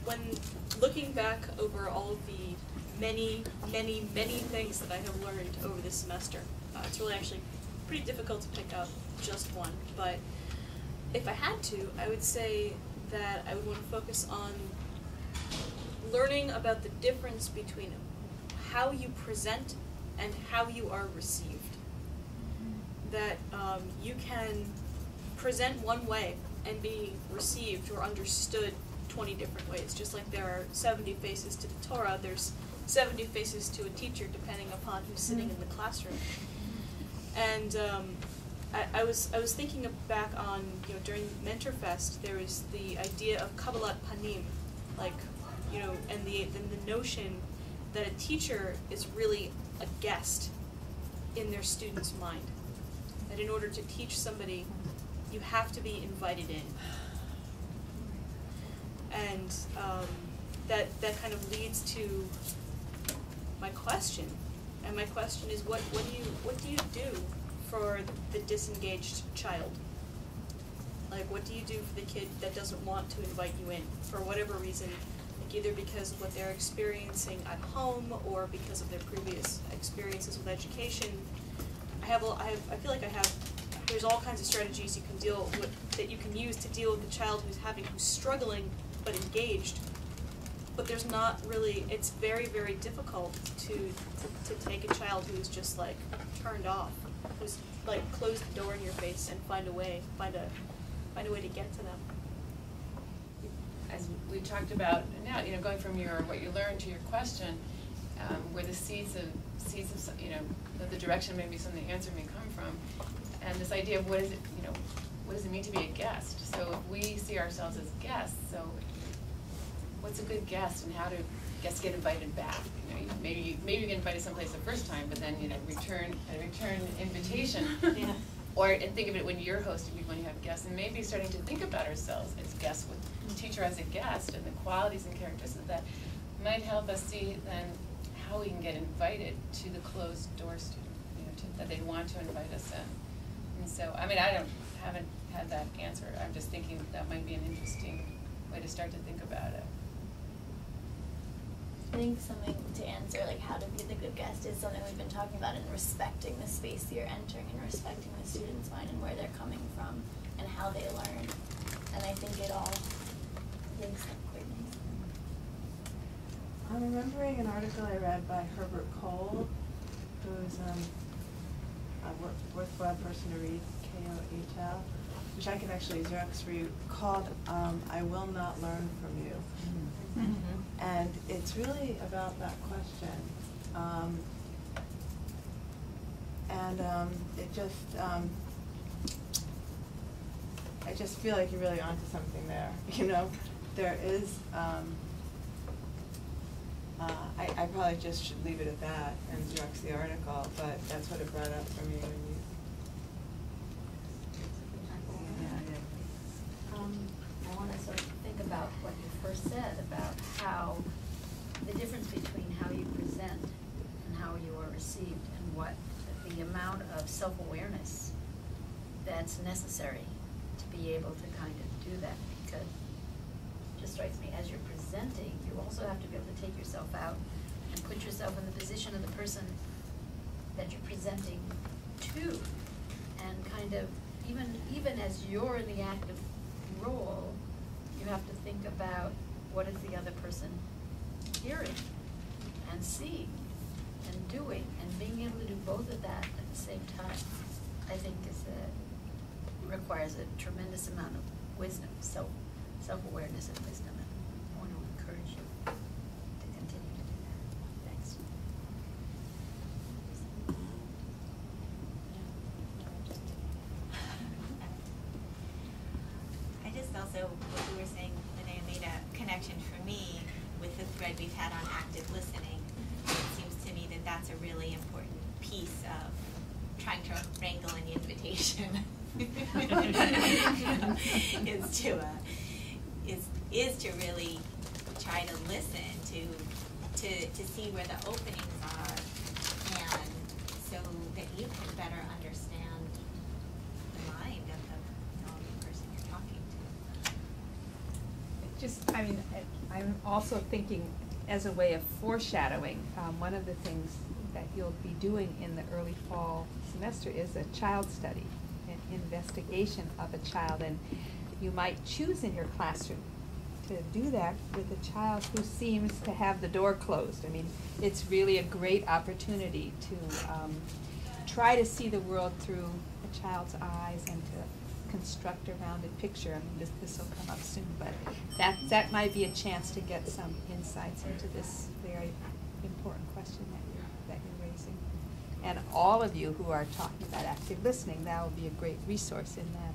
when looking back over all of the many things that I have learned over this semester, it's really actually pretty difficult to pick out just one, but if I had to, I would say that I would want to focus on learning about the difference between how you present and how you are received. That you can present one way and be received or understood 20 different ways. Just like there are 70 faces to the Torah, there's 70 faces to a teacher depending upon who's sitting in the classroom. And I was thinking back on, during Mentorfest, there was the idea of Kabbalat Panim, like, and the notion that a teacher is really a guest in their student's mind. That in order to teach somebody, you have to be invited in. And that kind of leads to my question. And my question is, what do you do for the disengaged child? Like, what do you do for the kid that doesn't want to invite you in for whatever reason? Like, either because of what they're experiencing at home or because of their previous experiences with education. I feel like there's all kinds of strategies you can that you can use to deal with the child who's struggling but engaged. But there's not really, it's very, very difficult to take a child who's just like turned off, who's like close the door in your face and find a way to get to them. As we talked about now, going from what you learned to your question, where the seeds of the direction maybe some of the answer may come from, and this idea of what does it mean to be a guest? So if we see ourselves as guests, so what's a good guest, and how do guests get invited back? Maybe you get invited someplace the first time, but then return invitation. Yeah. Or and think of it when you're hosting, when you have guests, and maybe starting to think about ourselves as guests, with the teacher as a guest, and the qualities and characteristics that might help us see then how we can get invited to the closed door student, that they want to invite us in. And so, I haven't had that answer. I'm just thinking that might be an interesting way to start to think about it. I think something to answer, like how to be the good guest, is something we've been talking about in respecting the space you're entering and respecting the student's mind and where they're coming from and how they learn. And I think it all links up quite nicely. I'm remembering an article I read by Herbert Cole, who's a worthwhile person to read, Kohl, which I can actually Xerox for you, called I Will Not Learn From You. Mm-hmm. And it's really about that question. It just, I just feel like you're really onto something there. There is, I probably just should leave it at that and Xerox the article, but that's what it brought up for me. I want to sort of think about what you first said about how the difference between how you present and how you are received, and what the amount of self-awareness that's necessary to be able to kind of do that. Because it just strikes me, as you're presenting, you also have to be able to take yourself out and put yourself in the position of the person that you're presenting to, and kind of even as you're in the active role, you have to think about what is the other person hearing and seeing and doing, and being able to do both of that at the same time, I think requires a tremendous amount of wisdom, self-awareness and wisdom, and I want to encourage you to continue to do that. Thanks. I just also, what you were saying, Linnea, made a connection for me with the thread we've had on active listening. It seems to me that that's a really important piece of trying to wrangle an invitation. is to really try to listen to see where the openings are, and so that you can better understand the mind of the person you're talking to. I'm also thinking as a way of foreshadowing, one of the things that you'll be doing in the early fall semester is a child study, an investigation of a child, and you might choose in your classroom to do that with a child who seems to have the door closed. I mean, it's really a great opportunity to try to see the world through a child's eyes and to construct a rounded picture. I mean, this will come up soon, but that might be a chance to get some insights into this very important question that you're raising. And all of you who are talking about active listening, that will be a great resource in that